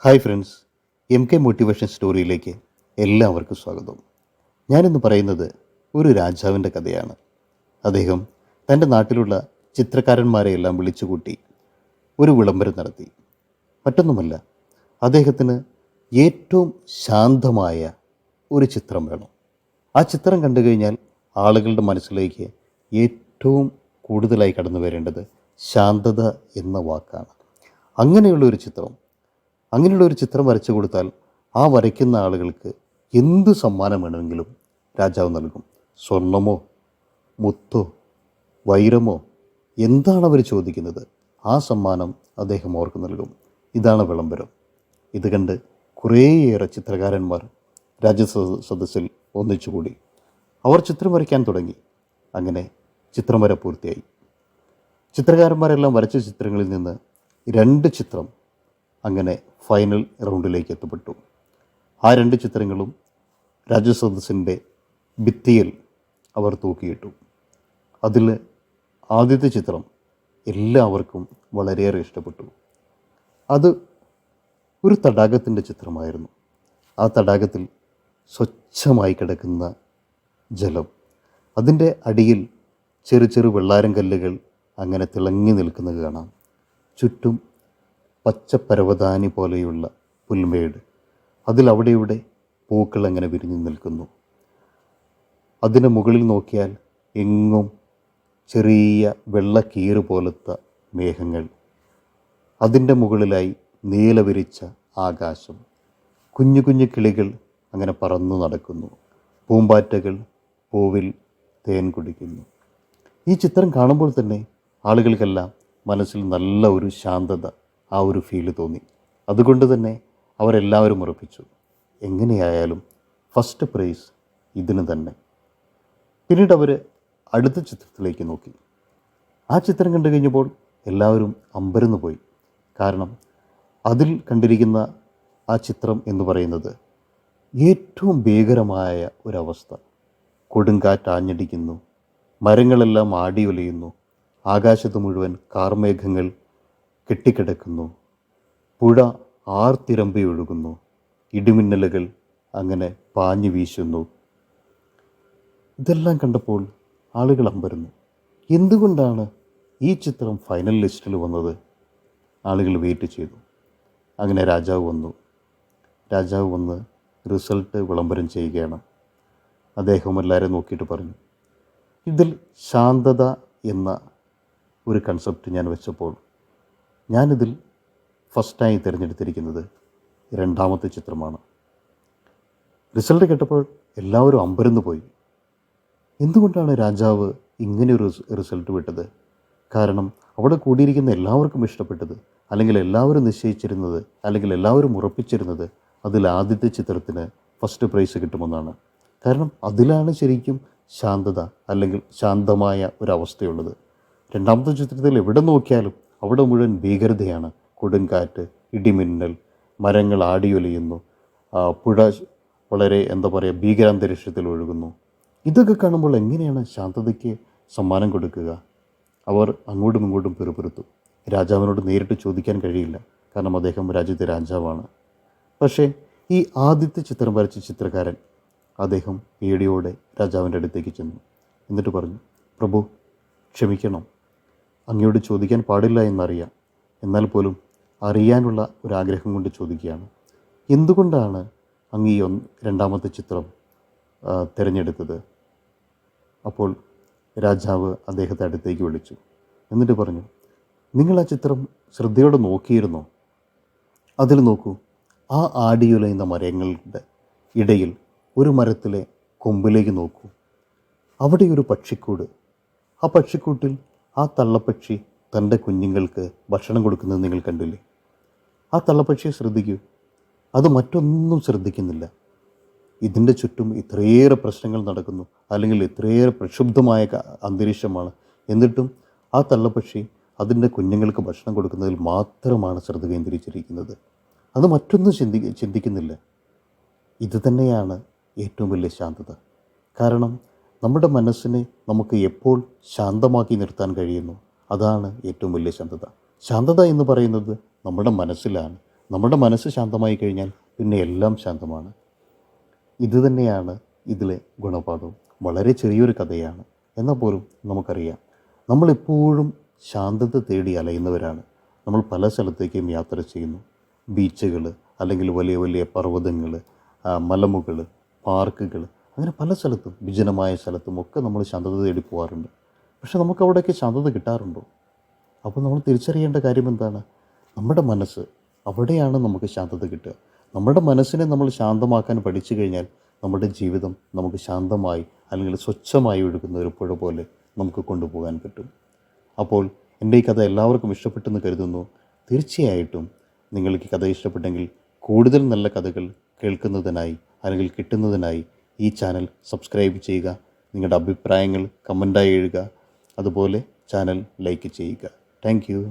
Hi friends, MK motivation സ്റ്റോറിയിലേക്ക് എല്ലാവർക്കും സ്വാഗതം. ഞാനിന്ന് പറയുന്നത് ഒരു രാജാവിൻ്റെ കഥയാണ്. അദ്ദേഹം തൻ്റെ നാട്ടിലുള്ള ചിത്രകാരന്മാരെയെല്ലാം വിളിച്ചുകൂട്ടി ഒരു വിളംബരം നടത്തി. മറ്റൊന്നുമല്ല, അദ്ദേഹത്തിന് ഏറ്റവും ശാന്തമായ ഒരു ചിത്രം വേണം. ആ ചിത്രം കണ്ടു കഴിഞ്ഞാൽ ആളുകളുടെ മനസ്സിലേക്ക് ഏറ്റവും കൂടുതലായി കടന്നു വരേണ്ടത് ശാന്തത എന്ന വാക്കാണ്. അങ്ങനെയുള്ള ഒരു ചിത്രം വരച്ചു കൊടുത്താൽ ആ വരയ്ക്കുന്ന ആളുകൾക്ക് എന്ത് സമ്മാനം വേണമെങ്കിലും രാജാവ് നൽകും. സ്വർണമോ മുത്തോ വൈരമോ എന്താണ് അവർ ചോദിക്കുന്നത്, ആ സമ്മാനം അദ്ദേഹം അവർക്ക് നൽകും. ഇതാണ് വിളംബരം. ഇത് കണ്ട് കുറേയേറെ ചിത്രകാരന്മാർ രാജസദസ്സിൽ ഒന്നിച്ചുകൂടി. അവർ ചിത്രം വരയ്ക്കാൻ തുടങ്ങി. അങ്ങനെ ചിത്രം വര പൂർത്തിയായി. ചിത്രകാരന്മാരെല്ലാം വരച്ച ചിത്രങ്ങളിൽ നിന്ന് 2 ചിത്രം അങ്ങനെ ഫൈനൽ റൗണ്ടിലേക്ക് എത്തപ്പെട്ടു. ആ 2 ചിത്രങ്ങളും രാജസദസ്സിൻ്റെ ഭിത്തിയിൽ അവർ തൂക്കിയിട്ടു. അതിൽ ആദ്യത്തെ ചിത്രം എല്ലാവർക്കും വളരെയേറെ ഇഷ്ടപ്പെട്ടു. അത് ഒരു തടാകത്തിൻ്റെ ചിത്രമായിരുന്നു. ആ തടാകത്തിൽ സ്വച്ഛമായി കിടക്കുന്ന ജലം, അതിൻ്റെ അടിയിൽ ചെറു ചെറു വെള്ളാരം കല്ലുകൾ അങ്ങനെ തിളങ്ങി നിൽക്കുന്നത് കാണാം. ചുറ്റും പച്ചപ്പരവതാനി പോലെയുള്ള പുൽമേട്, അതിലവിടെ ഇവിടെ പൂക്കൾ അങ്ങനെ വിരിഞ്ഞു നിൽക്കുന്നു. അതിന് മുകളിൽ നോക്കിയാൽ എങ്ങും ചെറിയ വെള്ളക്കീറ് പോലത്തെ മേഘങ്ങൾ, അതിൻ്റെ മുകളിലായി നീല വിരിച്ച ആകാശം, കുഞ്ഞു കുഞ്ഞു കിളികൾ അങ്ങനെ പറന്നു നടക്കുന്നു, പൂമ്പാറ്റകൾ പൂവിൽ തേൻ കുടിക്കുന്നു. ഈ ചിത്രം കാണുമ്പോൾ തന്നെ ആളുകൾക്കെല്ലാം മനസ്സിൽ നല്ല ഒരു ശാന്തത, ആ ഒരു ഫീല് തോന്നി. അതുകൊണ്ട് തന്നെ അവരെല്ലാവരും ഉറപ്പിച്ചു, എങ്ങനെയായാലും ഫസ്റ്റ് പ്രൈസ് ഇതിന് തന്നെ. പിന്നീട് അവർ അടുത്ത ചിത്രത്തിലേക്ക് നോക്കി. ആ ചിത്രം കണ്ടു കഴിഞ്ഞപ്പോൾ എല്ലാവരും അമ്പരന്ന് പോയി. കാരണം അതിൽ കണ്ടിരിക്കുന്ന ആ ചിത്രം എന്ന് പറയുന്നത് ഏറ്റവും ഭീകരമായ ഒരവസ്ഥ. കൊടുങ്കാറ്റ് ആഞ്ഞടിക്കുന്നു, മരങ്ങളെല്ലാം ആടി ഉലയുന്നു, ആകാശത്ത് മുഴുവൻ കാർമേഘങ്ങൾ കെട്ടിക്കിടക്കുന്നു, പുഴ ആർത്തിരമ്പി ഒഴുകുന്നു, ഇടിമിന്നലുകൾ അങ്ങനെ പാഞ്ഞു വീശുന്നു. ഇതെല്ലാം കണ്ടപ്പോൾ ആളുകൾ അമ്പരന്നു. എന്തുകൊണ്ടാണ് ഈ ചിത്രം ഫൈനൽ ലിസ്റ്റിൽ വന്നത്? ആളുകൾ വെയിറ്റ് ചെയ്തു. അങ്ങനെ രാജാവ് വന്ന് റിസൾട്ട് വിളംബരം ചെയ്യുകയാണ്. അദ്ദേഹം എല്ലാവരും നോക്കിയിട്ട് പറഞ്ഞു, ഇതിൽ ശാന്തത എന്ന ഒരു കൺസെപ്റ്റ് ഞാൻ വെച്ചപ്പോൾ ഞാനിതിൽ ഫസ്റ്റായി തിരഞ്ഞെടുത്തിരിക്കുന്നത് 2ാമത്തെ ചിത്രമാണ്. റിസൾട്ട് കേട്ടപ്പോൾ എല്ലാവരും അമ്പരന്ന് പോയി. എന്തുകൊണ്ടാണ് രാജാവ് ഇങ്ങനെയൊരു റിസൾട്ട് വിട്ടത്? കാരണം അവിടെ കൂടിയിരിക്കുന്ന എല്ലാവർക്കും ഇഷ്ടപ്പെട്ടത്, അല്ലെങ്കിൽ എല്ലാവരും നിശ്ചയിച്ചിരുന്നത്, അല്ലെങ്കിൽ എല്ലാവരും ഉറപ്പിച്ചിരുന്നത് അതിൽ ആദ്യത്തെ ചിത്രത്തിന് ഫസ്റ്റ് പ്രൈസ് കിട്ടുമെന്നാണ്. കാരണം അതിലാണ് ശരിക്കും ശാന്തത, അല്ലെങ്കിൽ ശാന്തമായ ഒരവസ്ഥയുള്ളത്. 2ാമത്തെ ചിത്രത്തിൽ എവിടെ നോക്കിയാലും അവിടെ മുഴുവൻ ഭീകരതയാണ്. കൊടുങ്കാറ്റ്, ഇടിമിന്നൽ, മരങ്ങൾ ആടിയൊലിയുന്നു, പുഴ വളരെ ഭീകരാന്തരീക്ഷത്തിൽ ഒഴുകുന്നു. ഇതൊക്കെ കാണുമ്പോൾ എങ്ങനെയാണ് ശാന്തതയ്ക്ക് സമ്മാനം കൊടുക്കുക? അവർ അങ്ങോട്ടും ഇങ്ങോട്ടും പെറുപെറുത്തു. രാജാവിനോട് നേരിട്ട് ചോദിക്കാൻ കഴിയില്ല, കാരണം അദ്ദേഹം രാജ്യത്തെ രാജാവാണ്. പക്ഷേ ഈ ആദ്യത്തെ ചിത്രം വരച്ച ചിത്രകാരൻ, അദ്ദേഹം പേടിയോടെ രാജാവിൻ്റെ അടുത്തേക്ക് ചെന്നു. എന്നിട്ട് പറഞ്ഞു, പ്രഭു ക്ഷമിക്കണം, അങ്ങയോട് ചോദിക്കാൻ പാടില്ല എന്നറിയാം. എന്നാൽ പോലും അറിയാനുള്ള ഒരാഗ്രഹം കൊണ്ട് ചോദിക്കുകയാണ്. എന്തുകൊണ്ടാണ് അങ്ങ് ഈ 2ാമത്തെ ചിത്രം തിരഞ്ഞെടുത്തത്? അപ്പോൾ രാജാവ് അദ്ദേഹത്തെ അടുത്തേക്ക് വിളിച്ചു. എന്നിട്ട് പറഞ്ഞു, നിങ്ങൾ ആ ചിത്രം ശ്രദ്ധയോടെ നോക്കിയിരുന്നോ? അതിൽ നോക്കൂ, ആ ആടിയുലയുന്ന മരങ്ങളുടെ ഇടയിൽ ഒരു മരത്തിലെ കൊമ്പിലേക്ക് നോക്കൂ. അവിടെ ഒരു പക്ഷിക്കൂട്. ആ പക്ഷിക്കൂട്ടിൽ ആ തള്ളപ്പക്ഷി തൻ്റെ കുഞ്ഞുങ്ങൾക്ക് ഭക്ഷണം കൊടുക്കുന്നത് നിങ്ങൾ കണ്ടില്ലേ? ആ തള്ളപ്പക്ഷിയെ ശ്രദ്ധിക്കൂ, അത് മറ്റൊന്നും ശ്രദ്ധിക്കുന്നില്ല. ഇതിൻ്റെ ചുറ്റും ഇത്രയേറെ പ്രശ്നങ്ങൾ നടക്കുന്നു, അല്ലെങ്കിൽ ഇത്രയേറെ പ്രക്ഷുബ്ധമായ അന്തരീക്ഷമാണ്. എന്നിട്ടും ആ തള്ളപ്പക്ഷി അതിൻ്റെ കുഞ്ഞുങ്ങൾക്ക് ഭക്ഷണം കൊടുക്കുന്നതിൽ മാത്രമാണ് ശ്രദ്ധ കേന്ദ്രീകരിച്ചിരിക്കുന്നത്. അത് മറ്റൊന്നും ചിന്തിക്കുന്നില്ല. ഇത് തന്നെയാണ് ഏറ്റവും വലിയ ശാന്തത. കാരണം നമ്മുടെ മനസ്സിനെ നമുക്ക് എപ്പോൾ ശാന്തമാക്കി നിർത്താൻ കഴിയുന്നു, അതാണ് ഏറ്റവും വലിയ ശാന്തത. ശാന്തത എന്ന് പറയുന്നത് നമ്മുടെ മനസ്സിലാണ്, നമ്മുടെ മനസ്സ് ശാന്തമായി കഴിഞ്ഞാൽ പിന്നെ എല്ലാം ശാന്തമാണ്. ഇത് തന്നെയാണ് ഇതിലെ ഗുണപാഠവും. വളരെ ചെറിയൊരു കഥയാണ്, എന്നാൽ പോലും നമുക്കറിയാം നമ്മളെപ്പോഴും ശാന്തത തേടി അലയുന്നവരാണ്. നമ്മൾ പല സ്ഥലത്തേക്കും യാത്ര ചെയ്യുന്നു. ബീച്ചുകൾ, അല്ലെങ്കിൽ വലിയ വലിയ പർവ്വതങ്ങൾ, മലമുകൾ, പാർക്കുകൾ, അങ്ങനെ പല സ്ഥലത്തും, വിജനമായ സ്ഥലത്തും ഒക്കെ നമ്മൾ ശാന്തത തേടി പോകാറുണ്ട്. പക്ഷെ നമുക്ക് അവിടെയൊക്കെ ശാന്തത കിട്ടാറുണ്ടോ? അപ്പോൾ നമ്മൾ തിരിച്ചറിയേണ്ട കാര്യം എന്താണ്? നമ്മുടെ മനസ്സ്, അവിടെയാണ് നമുക്ക് ശാന്തത കിട്ടുക. നമ്മുടെ മനസ്സിനെ നമ്മൾ ശാന്തമാക്കാൻ പഠിച്ചു കഴിഞ്ഞാൽ നമ്മുടെ ജീവിതം നമുക്ക് ശാന്തമായി, അല്ലെങ്കിൽ സ്വച്ഛമായി ഒഴുകുന്ന ഒരു പുഴ പോലെ നമുക്ക് കൊണ്ടുപോകാൻ പറ്റും. അപ്പോൾ എൻ്റെ ഈ കഥ എല്ലാവർക്കും ഇഷ്ടപ്പെട്ടെന്ന് കരുതുന്നു. തീർച്ചയായിട്ടും നിങ്ങൾക്ക് ഈ കഥ ഇഷ്ടപ്പെട്ടെങ്കിൽ കൂടുതൽ നല്ല കഥകൾ കേൾക്കുന്നതിനായി അല്ലെങ്കിൽ കിട്ടുന്നതിനായി ഈ ചാനൽ സബ്സ്ക്രൈബ് ചെയ്യുക. നിങ്ങളുടെ അഭിപ്രായങ്ങൾ കമൻറ്റായി എഴുതുക. അതുപോലെ ചാനൽ ലൈക്ക് ചെയ്യുക. Thank you.